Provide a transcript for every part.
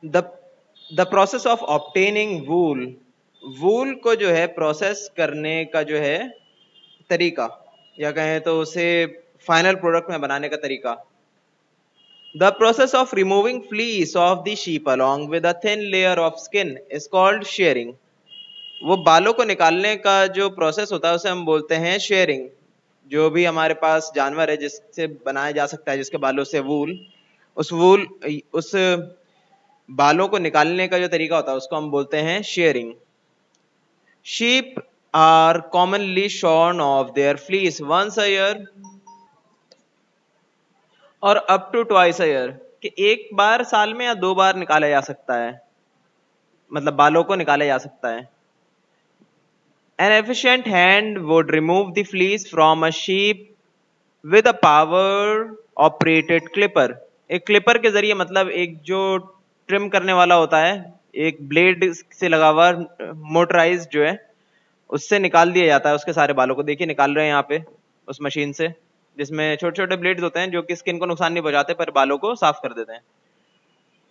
The the process of obtaining wool, wool को जो है प्रोसेस करने का जो है तरीका, या कहें तो उसे फाइनल प्रोडक्ट में बनाने का तरीका। The process of removing fleece of the sheep along with a thin layer of skin is called shearing. वो बालों को निकालने का जो प्रोसेस होता है उसे हम बोलते हैं शेयरिंग। जो भी हमारे पास जानवर है जिससे बनाया जा सकता है, जिसके बालों से वूल, उस बालों को निकालने का जो तरीका होता है उसको हम बोलते हैं sharing. Sheep are commonly shorn of their fleece once a year और up to twice a year, कि एक बार साल में या 2 बार निकाला जा सकता है, मतलब बालों को निकाला जा सकता है। An efficient hand would remove the fleece from a sheep with a power operated clipper. एक क्लिपर के जरिए, मतलब एक जो ट्रिम करने वाला होता है, एक ब्लेड से लगा हुआ मोटराइज जो है, उससे निकाल दिया जाता है उसके सारे बालों को। देखिए निकाल रहे हैं यहाँ पे उस मशीन से, जिसमें छोटे छोटे ब्लेड्स होते हैं जो कि स्किन को नुकसान नहीं पहुंचाते पर बालों को साफ कर देते हैं।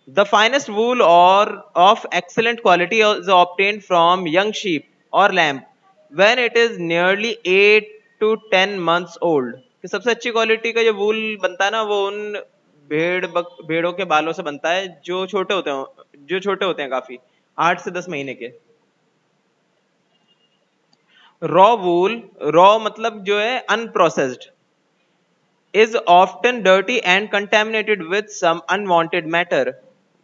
The finest wool or of excellent quality is obtained from young sheep or lamb when it is nearly 8 to 10 months old. कि सबसे अच्छी क्वालिटी का जो वूल बनता है ना, वो उन भेड़ों के बालों से बनता है जो छोटे होते हैं काफी, 8 से 10 महीने के। रॉ वूल, रॉ मतलब जो है unprocessed, is often dirty and contaminated with some unwanted matter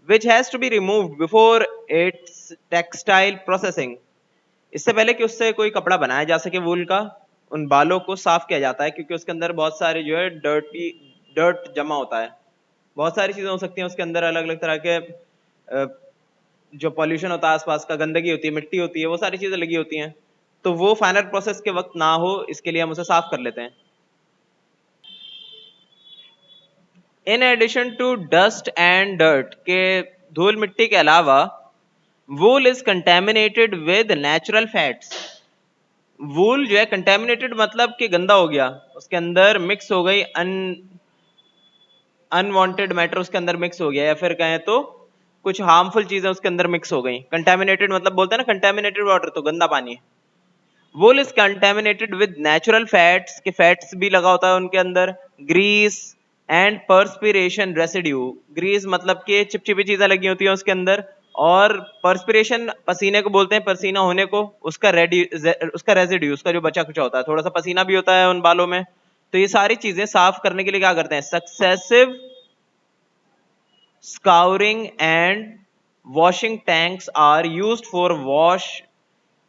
which has to be removed before its textile processing. इससे पहले कि उससे कोई कपड़ा बनाया जा सके वूल का, उन बालों को साफ किया जाता है, क्योंकि उसके अंदर बहुत सारे जो है डर्ट जमा होता है। बहुत सारी चीजें हो सकती हैं उसके अंदर, अलग अलग तरह के जो पॉल्यूशन होता है आसपास का, गंदगी होती है, मिट्टी होती है, वो सारी चीजें लगी होती हैं। तो वो फाइनल प्रोसेस के वक्त ना हो, इसके लिए हम उसे साफ कर लेते हैं। In addition to dust and dirt, के धूल मिट्टी के अलावा wool is contaminated with natural fats. Wool जो है कंटेमिनेटेड मतलब कि गंदा हो गया, उसके अंदर मिक्स हो गई अनवांटेड मैटर उसके अंदर मिक्स हो गया, या फिर कहें तो कुछ हार्मफुल चीजें उसके अंदर मिक्स हो गई। कंटेमिनेटेड मतलब बोलते हैं ना कंटेमिनेटेड वाटर, तो गंदा पानी। Wool is contaminated with natural fats, के फैट्स भी लगा होता है उनके अंदर, grease and perspiration residue. Grease मतलब कि चिपचिपी चीजें लगी होती हैं उसके अंदर, और पर्सपिरेशन पसीने को बोलते हैं, पसीना होने को, उसका रेसिड्यू, उसका जो बचा कुचा होता है, थोड़ा सा पसीना भी होता है उन बालों में। तो ये सारी चीजें साफ करने के लिए क्या करते हैं, successive scouring and washing tanks are used for wash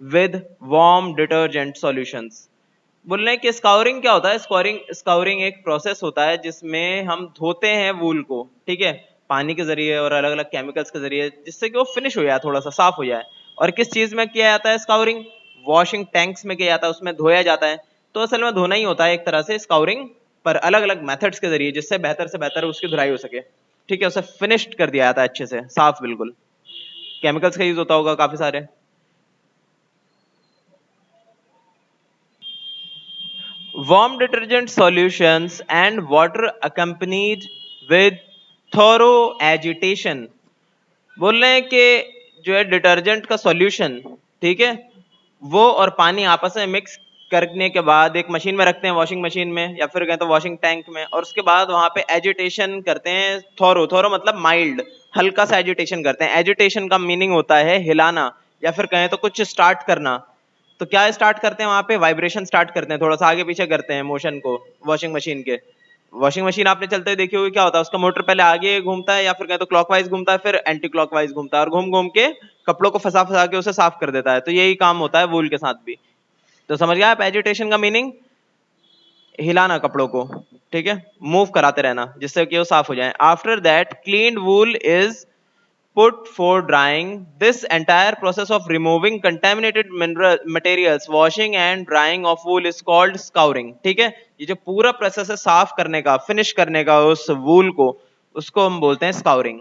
with warm detergent solutions. बोल रहे हैं कि स्काउरिंग क्या होता है। स्काउरिंग एक प्रोसेस होता है जिसमें हम धोते हैं वूल को, ठीक है, पानी के जरिए और अलग अलग केमिकल्स के जरिए, जिससे कि वो फिनिश हो जाए, थोड़ा सा साफ हो जाए। और किस चीज में किया जाता है स्काउरिंग, वॉशिंग टैंक्स में किया जाता है, उसमें धोया जाता है। तो असल में धोना ही होता है एक तरह से स्काउरिंग, पर अलग अलग मेथड्स के जरिए, जिससे बेहतर से बेहतर उसकी धुलाई हो सके, ठीक है, उसे फिनिश्ड कर दिया जाता है अच्छे से, साफ बिल्कुल। केमिकल्स का यूज होता होगा काफी सारे। Warm detergent solutions and water accompanied with thorough agitation। बोल रहे हैं कि जो है डिटर्जेंट का सॉल्यूशन, ठीक है, वो और पानी आपस में मिक्स करने के बाद एक मशीन में रखते हैं, वॉशिंग मशीन में, या फिर कहें तो वॉशिंग टैंक में, और उसके बाद वहां पे एजिटेशन करते हैं। थोरो मतलब माइल्ड, हल्का सा एजिटेशन करते हैं। एजिटेशन का मीनिंग होता है हिलाना, या फिर कहें तो कुछ स्टार्ट करना। तो क्या स्टार्ट करते हैं वहां पे, वाइब्रेशन स्टार्ट करते हैं, थोड़ा सा आगे पीछे करते हैं मोशन को वॉशिंग मशीन के। वॉशिंग मशीन आपने चलते हुए देखी होगी, क्या होता है, उसका मोटर पहले आगे घूमता है, या फिर कहें तो क्लॉकवाइज घूमता है, फिर एंटी क्लॉकवाइज घूमता है, और घूम घूम के कपड़ों को फंसा फंसा के उसे साफ कर देता है। तो यही काम होता है वूल के साथ भी। तो समझ गया आप एजिटेशन का मीनिंग, हिलाना कपड़ों को, ठीक है, मूव कराते रहना जिससे कि वो साफ हो जाए। After that cleaned wool is put for drying. This entire process of removing contaminated materials, washing and drying of wool is called scouring। ठीक है, ये जो पूरा प्रोसेस है साफ करने का, फिनिश करने का उस वूल को, उसको हम बोलते हैं स्काउरिंग।